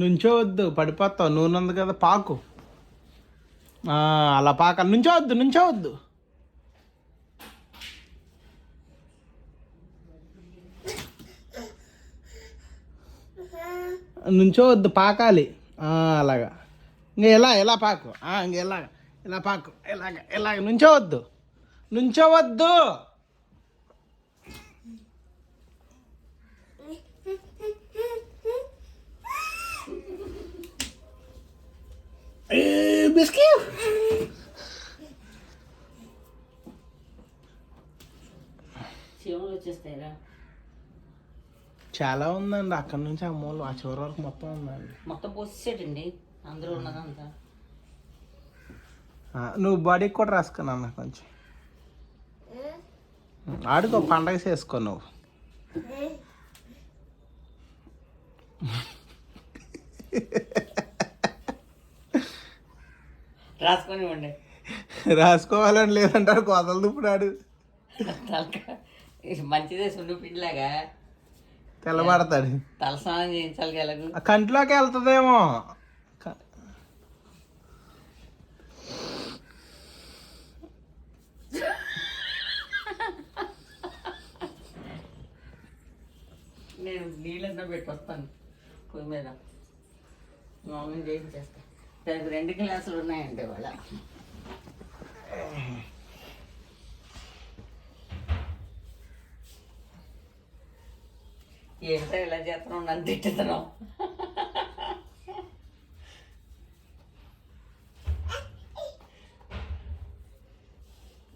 నుంచోవద్దు, పడిపోతావు. నూనె ఉంది కదా, పాకు. అలా పాక. నుంచోవద్దు, నుంచోవద్దు. నుంచోవద్దు, పాకాలి. అలాగా. ఇంకా ఎలా పాకు. ఇంక ఇలా పాకు. ఇలాగ నుంచోవద్దు, నుంచోవద్దు. బిస్కీ వచ్చేస్తాయిరా. చాలా ఉందండి. అక్కడ నుంచి ఆ మూల ఆ చివరి వరకు మొత్తం ఉందండి. మొత్తం పోసేసాడండి అందరూ ఉన్నదంతా. నువ్వు బాడీకి కూడా రాసుకున్నా అన్న కొంచెం. ఆడుకో, పండగ చేసుకో నువ్వు. రాసుకొని ఇవ్వండి. రాసుకోవాలని లేదంటారు, కోతలు దుప్పుడాడు. మంచిదే, సున్ను పిండిలాగా తెల్లబడతాడు. తలస్నానం చేయించాలి ఎలాగూ. కంట్లోకి వెళ్తుందేమో. నేను నీళ్ళన్నా పెట్టి వస్తాను పొయ్యి మీద. మామూలు చేయించేస్తా. దానికి 2 గ్లాసులు ఉన్నాయండి ఇవాళ. ఏంటో ఇలా చేస్తున్నావు, నన్ను తిట్టుతున్నావు.